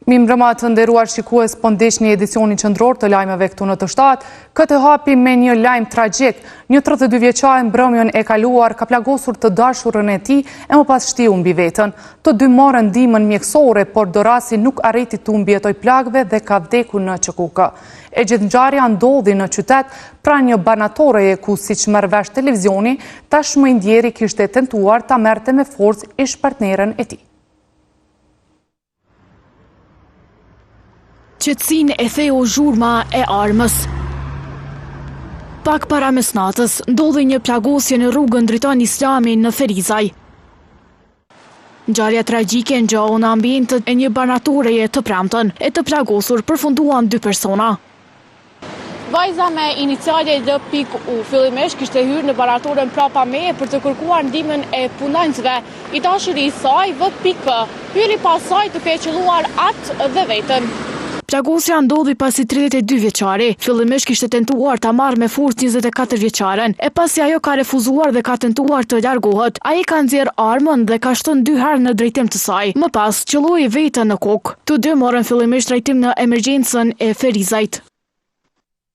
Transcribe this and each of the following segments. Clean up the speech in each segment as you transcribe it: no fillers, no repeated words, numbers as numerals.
Mimbrëma të nderuar shikues, po ndeshni edicionin qendror të lajmeve këtu në të shtatë. Këtë hapim me një lajm tragjik. Një 32 vjeçare mbrëmjen e kaluar ka plagosur të dashurën e tij e më pas shtiu mbi veten. Të dy morën ndihmën mjekësore, por Dorasi nuk arriti të mbijetoj plagëve dhe ka vdekur në QKK. E gjithë ngjarja ndodhi në qytet pranë një banatoreje ku, siç merr vesh televizioni, tashmë i ndjeri kishte tentuar ta merrte me forcë ish-partneren e tij. Qetësinë e theu zhurma e armës. Pak para mesnatës, ndodhi një plagosje në rrugën Dritan Islami në Ferizaj. Ngjarja tragjike ngjau në ambientet e një banatoreje të premten e të plagosur përfunduan 2 persona. Vajza me iniciale LPU fillimisht kishte hyrë në banatoren prapa meje për të kërkuar ndihmën e punonjësve. I dashuri i saj VPK hyri pas saj duke qelluar atë dhe veten. Plagosja ndodhi pasi 32 vjeçari fillimisht kishte tentuar ta marrë me forcë 24 vjeçaren, e pasi ajo ka refuzuar dhe ka tentuar të largohet, ai ka nxjerr armën dhe ka shtën 2 herë në drejtim të saj. Më pas qelloi veten në kokë. Të dy morën fillimisht trajtim në emergjencën e Ferizajt.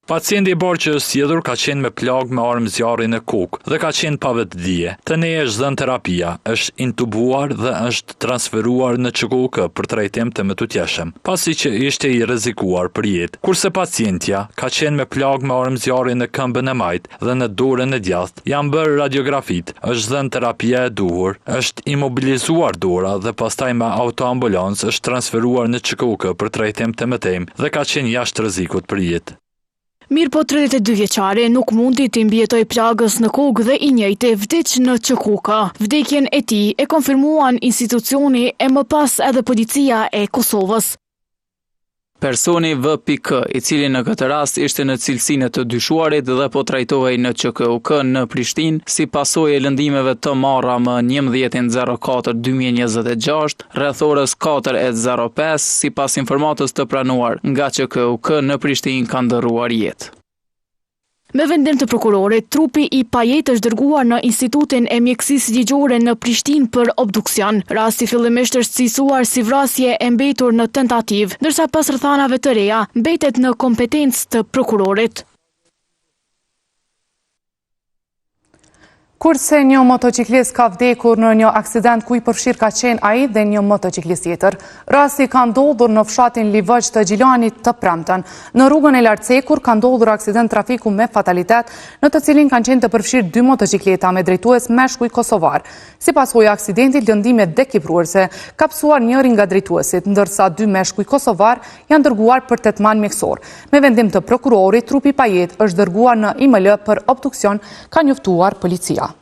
Pacienti i borë që është sjedhur ka qenë me plagë me armë zjarri në kokë dhe ka qenë pa vetëdije. Të ne është dhënë terapia, është intubuar dhe është transferuar në QKK për trajtim të mëtutjeshëm, pasi që ishte i rrezikuar për jetë. Kurse pacientja ka qenë me plagë me armë zjarri në këmbën e majtë dhe në dorën e djathtë, janë bërë radiografit, është dhënë terapia e duhur, është imobilizuar dora dhe pastaj me autoambulancë është transferuar në QKK për trajtim të mëtejmë dhe ka qenë jashtë rrezikut për jetë. Mirë po 32 vjeçare nuk mundi të mbijetoj plagës në kokë dhe i njëjti vdiq në QKK. Vdekjen e tij e konfirmuan institucioni e më pas edhe policia e Kosovës. Personi VPK, i cili në këtë rast ishte në cilësinë të dyshuarit dhe po trajtohej në QKK në Prishtinë si pasojë e lëndimeve të marra më 11/04/2026 rreth orës 4:05 sipas informatës të pranuar nga QKK në Prishtinë ka ndërruar jetë. Me vendim të prokurorit, trupi i Pajet është dërguar në Institutin e Mjekësisë Ligjore në Prishtinë për obduksion. Rasti fillimisht është cilësuar si vrasje e mbetur në tentativë, ndërsa pas rrethanave të reja mbetet në kompetencë të prokurorit. Kurse një motociklist ka vdekur në një aksident ku i përfshirë ka qenë ai dhe një motociklist tjetër. Rasti ka ndodhur në fshatin Livëq të Gjilanit të premten. Në rrugën e Lartcekur ka ndodhur aksident trafiku me fatalitet, në të cilin kanë qenë të përfshirë 2 motocikleta me drejtues meshkuj kosovar. Si pasojë e aksidentit, lëndimet dekipruese ka psuar njëri nga drejtuesit, ndërsa 2 meshkuj kosovar janë dërguar për tetman mjekësor. Me vendim të prokurorit, trupi Pajet është dërguar në IML për obduksion, ka njoftuar policia.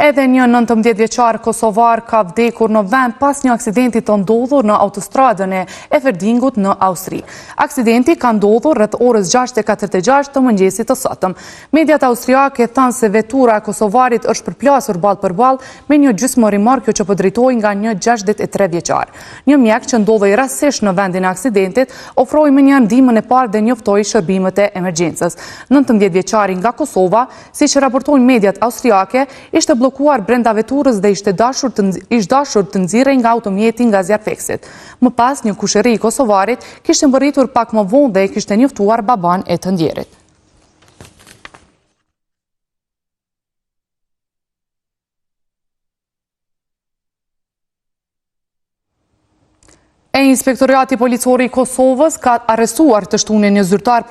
Edhe një 19 vjeçar kosovar ka vdekur në vend pas një aksidenti të ndodhur në autostradën e Eferdingut në Austri. Aksidenti ka ndodhur rreth orës 6:46 të mëngjesit të sotëm. Mediat austriake thanë se vetura e kosovarit është përplasur ballë për ballë me një gjysmërimorkë që po drejtohej nga një 63 vjeçar. Një mjek që ndodhej rastësisht në vendin e aksidentit ofroi më një ndihmën e parë dhe njoftoi shërbimet e emergjencës. 19 vjeçari nga Kosova, siç raportojnë mediat austriake, ishte blokuar brenda veturës dhe ishte dashur të nxirrej nga automjeti nga zjarrfeksit. Më pas, një kushëri i kosovarit kishte mbërritur pak më vonë dhe kishte njoftuar baban e të ndjerit. E Inspektorati Policor i Kosovës ka arrestuar të shtunin një zyrtar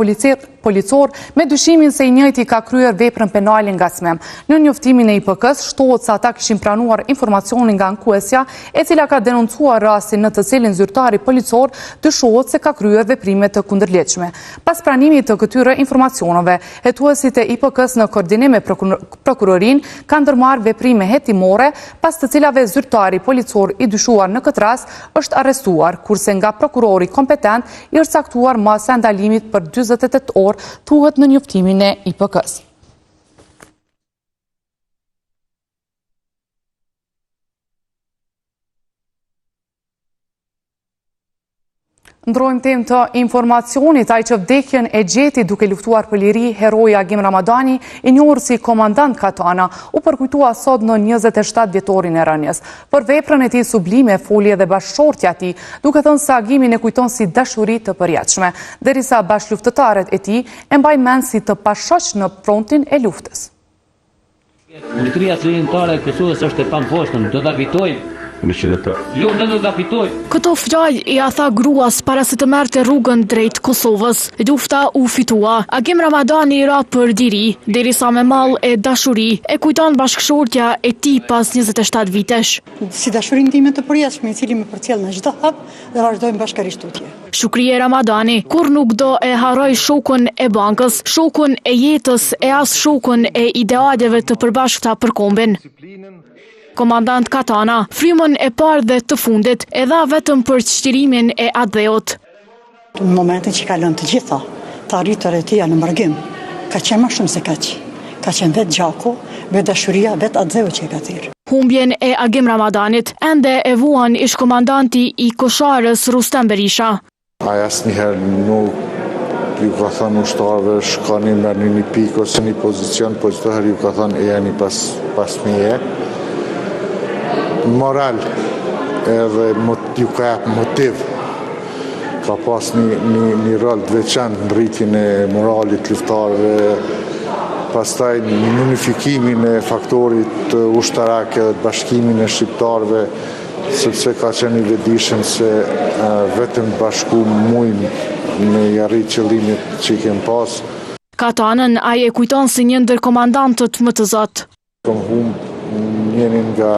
policor me dyshimin se i njëjti ka kryer veprën penale ngacmim. Në njoftimin e IPK-s shtohet se ata kishin pranuar informacionin nga ankuesja, e cila ka denoncuar rastin në të cilin zyrtari policor dyshohet se ka kryer veprime të kundërligjshme. Pas pranimit të këtyre informacioneve, hetuesit e IPK-s në koordinim me prokurorin kanë ndërmarrë veprime hetimore, pas të cilave zyrtari policor i dyshuar në këtë rast është arrestuar, kurse nga prokurori kompetent i është caktuar masa e ndalimit për 48 orë, thuhet në njoftimin e IPK-s. Ndrojmë temë të informacionit, ai që vdekjen e gjeti duke luftuar për liri, heroja Agim Ramadani, i njohur si komandant Katana, u përkujtua sot në 27 vjetorin e rënjes. Për veprën e tij sublime foli edhe bashkëshortja e tij, duke thënë se Agimin e kujton si dashuri të përjetshme, derisa bashkëluftëtarët e tij e mbajnë mend si të pashoq në frontin e luftës. Mbretëria Sërilimtare e Kosovës është e pamposhtur, do ta fitojmë. Jo, ne do ta fitojmë. Këto fjalë i tha gruas para se të merrte rrugën drejt Kosovës. Lufta u fitua. Agim Ramadani ra për diri, derisa me mall e dashuri e kujton bashkëshortja e tij pas 27 vitesh. Si dashurinë time të përjetshme, i cili më përcjell në çdo hap dhe vazhdojmë bashkërisht tutje. Shukrie Ramadani kur nuk do e harroj shokun e bankës, shokun e jetës e as shokun e idealeve të përbashkëta për kombin. Komandant Katana, frymën e parë dhe të fundit, e dha vetëm për çlirimin e Adheut. Në momentin që kalon të gjitha, të arritur e tia në mërgim, ka qenë më shumë se kaq. Ka qenë vetë gjaku, vetë dashuria, vetë Adheu që e ka thirrë. Humbjen e Agim Ramadanit ende e vuan ish komandanti i Kosharës Rustem Berisha. Ai asnjëherë nuk ju ka thënë ushtarëve shkoni merrni një pikë ose një pozicion, po çdo herë ju ka thënë e jeni pas meje. Moral edhe ju ka jap motiv. Ka pas një rol të veçantë në rritjen e moralit luftarëve, pastaj në unifikimin e faktorit ushtarak edhe të bashkimin e shqiptarëve, sepse ka qenë i vetëdijshëm se vetëm bashku mujnë me arrit qëllimit që i kem pas. Katanën ai e kujton si një ndër komandantët më të zot. Kam humbur njërin nga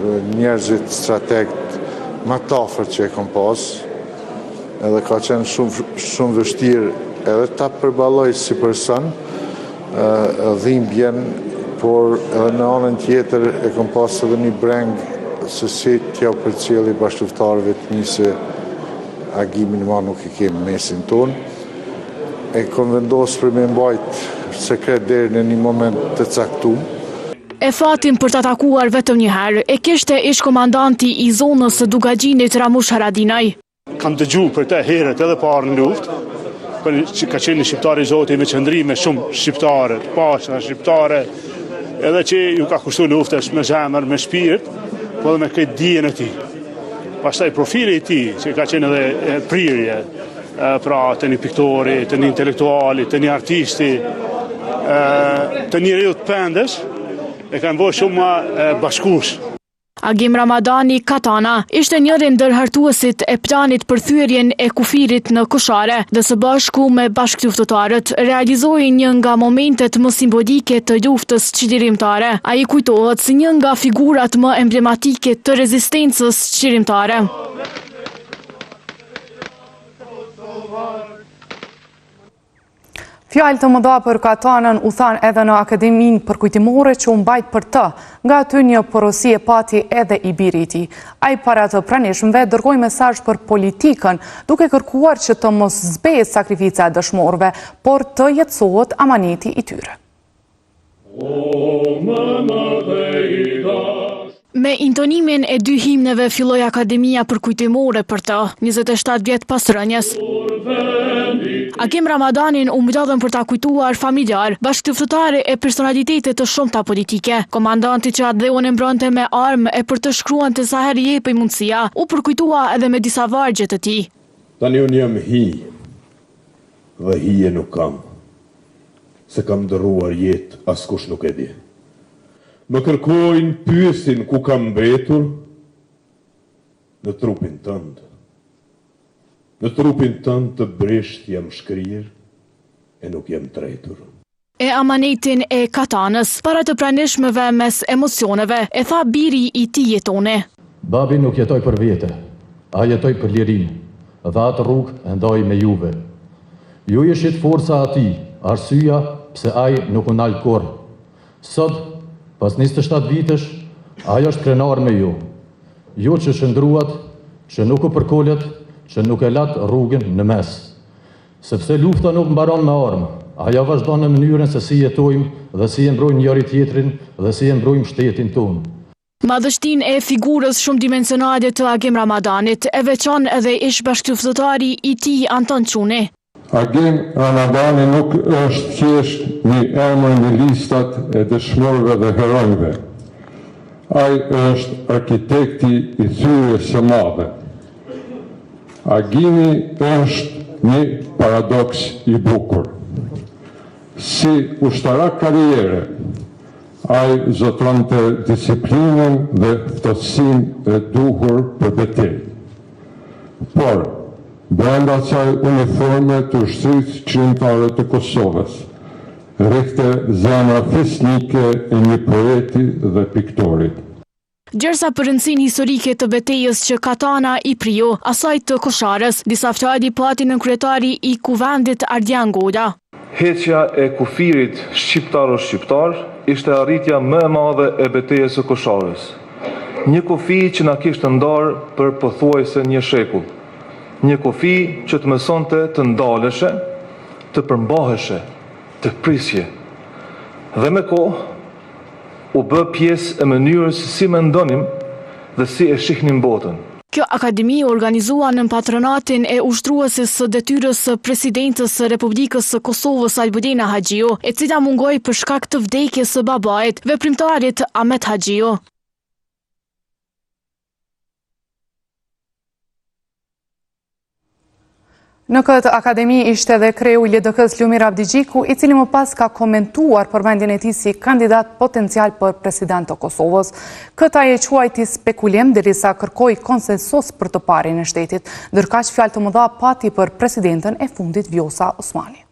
njerëzit strategët më të afërt që e kam pas, edhe ka qenë shumë vështirë edhe ta përballoj si person dhimbjen, por edhe në anën tjetër e kam pas edhe një breng se si t'ja përcjelli bashkëluftarëve të mi se Agimin ma nuk i kemë mesin tonë. E kam vendosur për me mbajt sekret deri në një moment të caktuar. E fatin për të takuar vetëm një herë, e kishte ish komandanti i zonës së Dugagjinit Ramush Haradinaj. Kam dëgjuar për të herët edhe parë në luftë, që ka qenë shqiptar i Zotit me qëndrime shumë shqiptare, të paqja shqiptare, edhe që ju ka kushtuar luftës me zemër, me shpirt, po edhe me këtë dijen e tij. Pastaj profili i tij, që ka qenë edhe prirje, pra të një piktori, të një intelektuali, të një artisti, të njeriu të pendes, e kanë bërë shumë bashkues. Agim Ramadani Katana ishte njëri ndër hartuesit e planit për thyerjen e kufirit në Koshare dhe së bashku me bashkëluftëtarët realizoi një nga momentet më simbolike të luftës çlirimtare. Ai kujtohet si një nga figurat më emblematike të rezistencës çlirimtare. Fjalë të mëdha për Katanën u than edhe në Akademinë përkujtimore që u mbajt për të, nga aty një porosi e pati edhe i biri i tij. Ai para të pranishmëve dërgoi mesazh për politikën, duke kërkuar që të mos zbehet sakrifica e dëshmorëve, por të jetësohet amaneti i tyre. Me intonimin e dy himneve filloi Akademia përkujtimore për të, 27 vjet pas rënjes. Agim Ramadanin u mbledhën për ta kujtuar familjar, bashkëluftëtare e personalitete të shumta politike. Komandanti që Adheun e mbronte me armë e për të shkruante sa herë i jepej mundësia, u përkujtua edhe me disa vargje të tij. Tani unë jam hi, dhe hije nuk kam, se kam dëruar jetë askush nuk e di. Më kërkojnë pyesin ku kam mbetur në trupin tënd. Në trupin tënd të brisht jam shkrir e nuk jam tretur. E amanetin e Katanës, para të pranishmëve mes emocioneve, e tha biri i tij jetone. Babi nuk jetoj për vete, a jetoj për lirin, dhe atë rrugë e ndoj me juve. Ju ishit forca ati, arsyeja pse ai nuk u nal kurrë. Sot, pas 27 vitesh, ajo është krenar me ju. Ju që shëndruat, që nuk u përkollet, që nuk e latë rrugën në mes. Sepse lufta nuk mbaron me armë, ajo vazhdon në mënyrën se si jetojmë dhe si e mbrojmë njëri tjetrin dhe si e mbrojmë shtetin tonë. Madhështinë e figurës shumë dimensionale të Agim Ramadanit e veçon edhe ish bashkëftëtari i tij Anton Çuni. Agim Ramadani nuk është thjesht një emër në listat e dëshmorëve dhe heronjve. Ai është arkitekti i thyrjes së madhe. Agimi është një paradoks i bukur. Si ushtarak karriere, ai zotronte disiplinën dhe ftotësinë e duhur për betejë. Por, brenda kësaj uniforme të ushtrisë qendrore të Kosovës, rrethte zemra fisnike e një poeti dhe piktori. Gjersa për rëndësinë historike të betejës që Katana i Prio, asaj të Kosharës, disa fjalë pati nënkryetari i Kuvendit Ardian Goda. Heqja e kufirit shqiptar ishte arritja më e madhe e betejës së Kosharës. Një kufi që na kishte ndarë për pothuajse një shekull. Një kufi që të mësonte të ndaleshe, të përmbaheshe, të prisje. Dhe me kohë u bë pjesë e mënyrës si mendonim dhe si e shihnim botën. Kjo akademi organizua në patronatin e ushtrueses së detyrës së presidentës së Republikës së Kosovës Albudina Haxhiu, e cila mungoi për shkak të vdekjes së babait, veprimtarit Ahmet Haxhiu. Në këtë akademi ishte edhe kreu i LDK-s Lumir Abdigjiku, i cili më pas ka komentuar përmendjen e tij si kandidat potencial për president të Kosovës. Këta e quajti spekulim derisa kërkoi konsensus për të parin e shtetit, ndërkaq fjalë të mëdha pati për presidentën e fundit Vjosa Osmani.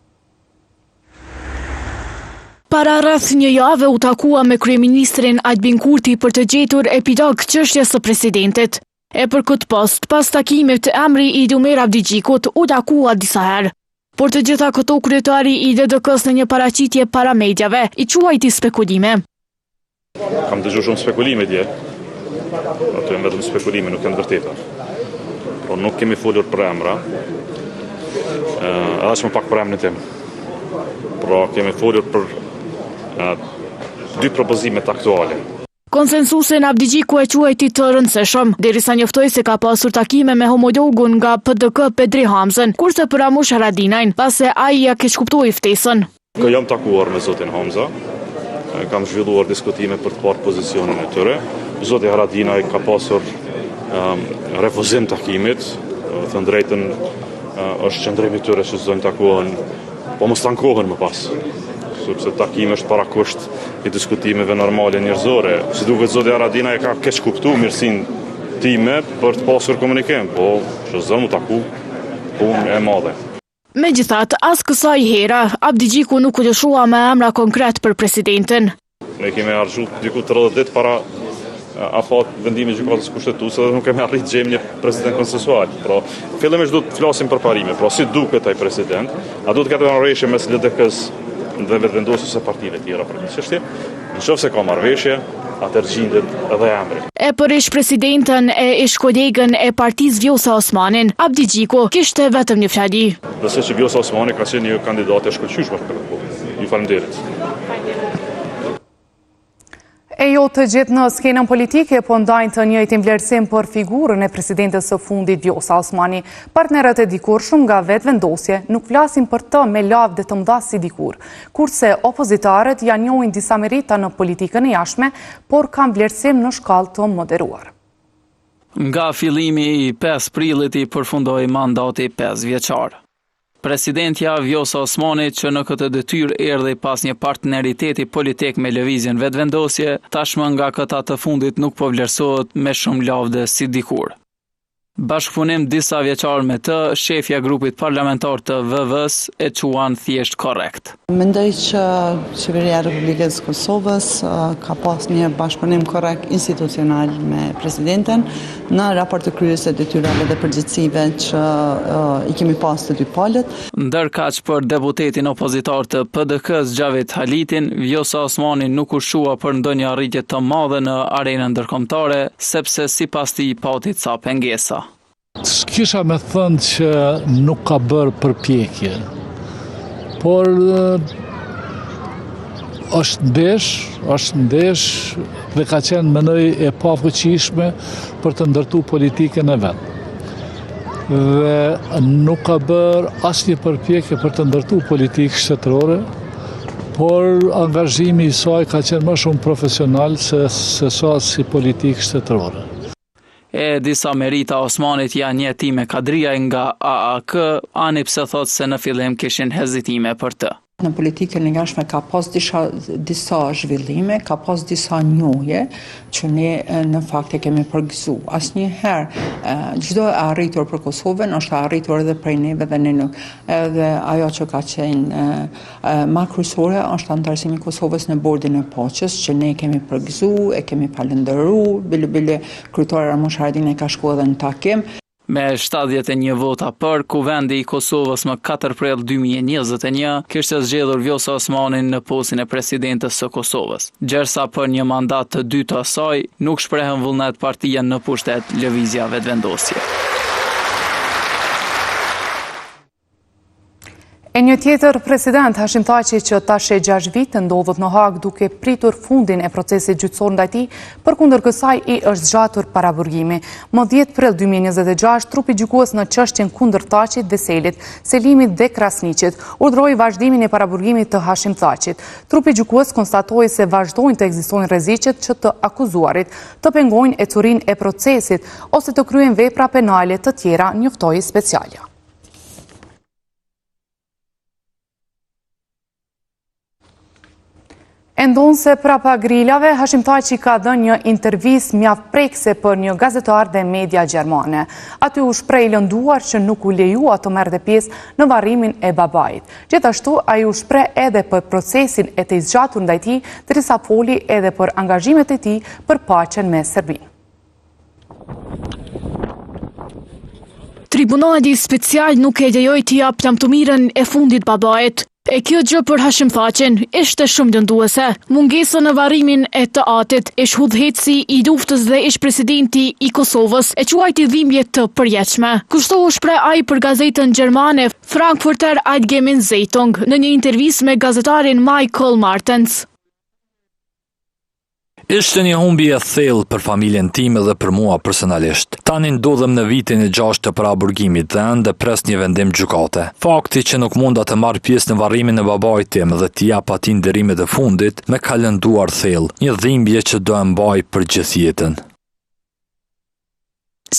Para rreth një jave u takua me kryeministrin Albin Kurti për të gjetur epilog çështjes së presidentit. E për këtë post, pas takimit emri i Lumir Abdigjikut u takua disa herë. Por të gjitha këto kryetari i LDK-s në një paraqitje para mediave i quajti spekulime. Kam dëgjuar shumë spekulime dje. Ato janë vetëm spekulime, nuk janë vërteta. Por nuk kemi folur për emra. Edhe më pak për emrin tim. Por kemi folur për dy propozimet aktuale. Konsensusin Abdigjiku e quajti të rëndësishëm, derisa njoftoi se ka pasur takime me homologun nga PDK Pedri Hamzën, kurse për Ramush Haradinajn, pasi ai ja keqkuptoi ftesën. Jam takuar me zotin Hamza, kam zhvilluar diskutime për të parë pozicionin e tyre. Zoti Haradinaj ka pasur refuzim takimit, të drejtën është qëndrimi tyre që zonë takuan, po mos tankohen më pas. Sepse takimi është parakusht i diskutimeve normale njerëzore. Si duket zoti Haradinaj ka keq kuptuar mirësinë time për të pasur komunikim, po që zonë u taku punë e madhe. Megjithatë, as kësaj here, Abdigjiku nuk u lëshua me emra konkret për presidentin. Ne kemi harxhuar diku 30 ditë para afat vendimit gjykatës kushtetuese dhe nuk kemi arritur të gjejmë një president konsensual. Pra, fillimisht do të flasim për parime, pra si duket ai president, a do të ketë marrëveshje mes LDK-s dhe vetëvendosjes së partive tjera për këtë çështje. Nëse ka marrëveshje, atëherë gjendet edhe emri. E për ish presidentën e ish kolegën e partisë Vjosa Osmanin, Abdigjiku kishte vetëm një fjali. Besoj që Vjosa Osmani ka qenë një kandidat e shkëlqyeshëm për këtë punë. Ju faleminderit. E jo të gjithë në skenën politike po ndajnë të njëjtin vlerësim për figurën e presidentës së fundit Vjosa Osmani. Partnerët e dikurshëm nga vetëvendosje nuk flasin për të me lavde të mëdha si dikur, kurse opozitarët janë njohin disa merita në politikën e jashtme, por kanë vlerësim në shkallë të moderuar. Nga fillimi i 5 prillit i përfundoi mandati 5 vjeçar. Presidentja Vjosa Osmani, që në këtë detyrë erdhi pas një partneriteti politik me lëvizjen vetëvendosje, tashmë nga këta të fundit nuk po vlerësohet me shumë lavde si dikur. Bashkëpunim disa vjeçar me të, shefja grupit parlamentar të VV-s e quan thjesht korrekt. Mendoj që Qeveria e Republikës Kosovës ka pas një bashkëpunim korrekt institucional me presidenten në raport të kryerjes së detyrave dhe përgjegjësive që i kemi pas të dy palët. Ndërkaq për deputetin opozitar të PDK-s Xhavet Halitin, Vjosa Osmani nuk u shua për ndonjë arritje të madhe në arenën ndërkombëtare, sepse sipas tij pati ca pengesa. Kisha me thënë që nuk ka bërë përpjekje, por është ndesh dhe ka qenë menoj e pafuqishme për të ndërtu politikën e vetë. Dhe nuk ka bërë asnjë përpjekje për të ndërtu politikë shtetërore, por angazhimi i saj ka qenë më shumë profesional se sa si politikë shtetërore. E disa merita Osmanit janë njëti me kadria nga AAK, ani pse thot se në fillim kishin hezitime për të. Në politikën e ngjashme ka pas disa zhvillime, ka pas disa njohje që ne në fakt e kemi përgëzu. Asnjëherë çdo e arritur për Kosovën është arritur edhe prej neve dhe ne nuk. Edhe ajo që ka qenë më kryesore është anëtarësimi i Kosovës në Bordin e Paqes, që ne kemi përgëzu, e kemi falendëruar, bile kryetari Ramush Haradinaj ka shkuar edhe në takim. Me 71 vota për, Kuvendi i Kosovës më 4 prill 2021 kishte zgjedhur Vjosa Osmanin në postin e presidentës së Kosovës. Gjersa për një mandat të dytë të saj, nuk shprehen vullnet partia në pushtet lëvizja vetëvendosje. E një tjetër president, Hashim Thaçi, që tash e 6 vite ndodhet në Hag duke pritur fundin e procesit gjyqësor ndaj tij, përkundër kësaj i është zgjatur paraburgimi. Më 10 prill 2026, trupi gjykues në çështjen kundër Thaçit, Veselit, Selimit dhe Krasniqit urdhëroi vazhdimin e paraburgimit të Hashim Thaçit. Trupi gjykues konstatoi se vazhdojnë të ekzistojnë rreziqet që të akuzuarit të pengojnë ecurinë e procesit ose të kryejnë vepra penale të tjera, njoftoi specialja. E ndonë se prapa grillave, Hashim Thaçi ka dhënë një intervistë mjaft prekse për një gazetar dhe media gjermane. Aty u shpreh i lënduar që nuk u lejua të merrte pjesë në varrimin e babait. Gjithashtu, ai u shpreh edhe për procesin e të zgjatur ndaj tij, derisa foli edhe për angazhimet e tij për paqen me Serbinë. Tribunali special nuk e lejoi t'i jap plamtumirën e fundit babait. E kjo gjë për Hashim Thaçin ishte shumë lënduese. Mungesa në varrimin e të atit, ish udhëheci i luftës dhe ish presidenti i Kosovës e quajti dhimbje të përjetshme. Kështu u shpreh ai për gazetën gjermane Frankfurter Allgemeine Zeitung në një intervistë me gazetarin Michael Martens. Ishte një humbje e thellë për familjen time dhe për mua personalisht. Tani ndodhem në vitin e 6 të paraburgimit dhe ende pres një vendim gjykate. Fakti që nuk munda të marr pjesë në varrimin e babait tim dhe t'i jap atij nderimet e fundit më ka lënduar thellë, një dhimbje që do e mbaj për gjithë jetën.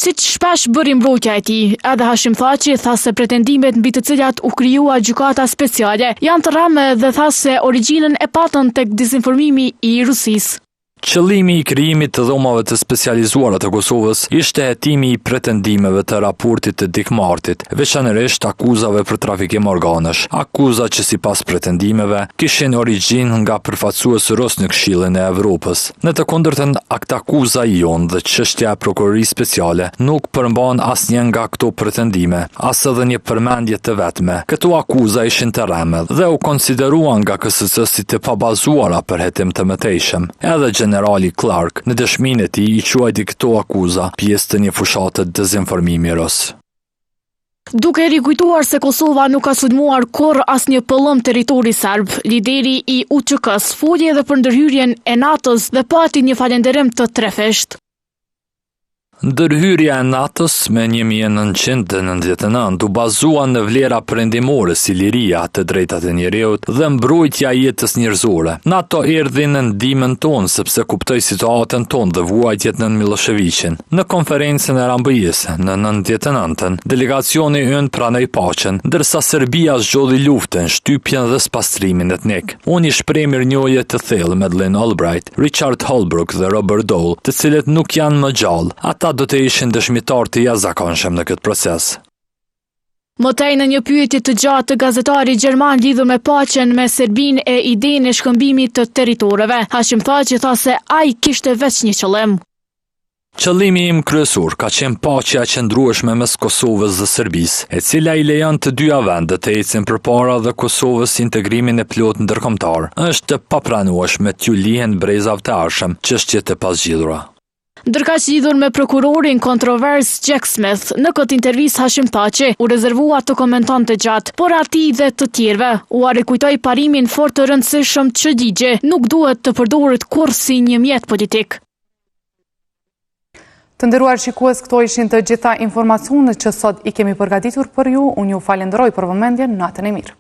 Siç shpesh bëri mbrojtja e tij, edhe Hashim Thaçi tha se pretendimet mbi të cilat u krijua gjykata speciale janë të rrame dhe tha se origjinën e patën tek dezinformimi i Rusisë. Qëllimi i krijimit të dhomave të specializuara të Kosovës ishte hetimi i pretendimeve të raportit të Dikmartit, veçanërisht akuzave për trafikim organesh, akuza që sipas pretendimeve kishin origjinë nga përfaqësues Ros në Këshillin e Evropës. Në të kundërtën, akt akuza jon dhe çështja e prokurorisë speciale nuk përmban asnjë nga këto pretendime, as edhe një përmendje të vetme. Këto akuza ishin të rremell dhe u konsideruan nga KSC si të pabazuara për hetim të mëtejshëm. Edhe generali Clark në dëshminë e tij i quajti këto akuza pjesë të një fushate dezinformimi ros. Duke rikujtuar se Kosova nuk ka sulmuar kurrë asnjë pëllëm territori serb, lideri i UÇK-s foli edhe për ndërhyrjen e NATO-s dhe pati një falënderim të trefesht. Ndërhyrja e NATO-s me 1999 u bazua në vlera perëndimore si liria, të drejtat e njerëzit dhe mbrojtja e jetës njerëzore. NATO erdhi në ndihmën tonë sepse kuptoi situatën tonë dhe vuajtjet në Miloševićin. Në konferencën e Rambëjës në 99-ën, delegacioni ynë pranoi paqen, ndërsa Serbia zgjodhi luftën, shtypjen dhe spastrimin etnik. Unë i shpreh mirënjohje të thellë Madeleine Albright, Richard Holbrooke dhe Robert Dole, të cilët nuk janë më gjallë. Ata do të ishin dëshmitar të jashtëzakonshëm në këtë proces. Më tej në një pyetje të gjatë të gazetarit gjerman lidhur me paqen me Serbinë e idenë e shkëmbimit të territoreve, Hashim Thaçi tha se ai kishte vetëm një qëllim. Qëllimi im kryesor ka qenë paqja e qëndrueshme mes Kosovës dhe Serbisë, e cila i lejon të dyja vendet të ecin përpara dhe Kosovës integrimin e plot ndërkombëtar. Është e papranueshme t'ju lihen brezave të arshëm çështjet e pazgjidhura. Ndërkaq lidhur me prokurorin kontrovers Jack Smith, në këtë intervistë Hashim Thaçi u rezervua të komentonte gjatë, por atij dhe të tjerëve u rikujtoi parimin fort të rëndësishëm që ligji nuk duhet të përdoret kurrë si një mjet politik. Të nderuar shikues, këto ishin të gjitha informacionet që sot i kemi përgatitur për ju. Unë ju falenderoj për vëmendjen, natën e mirë.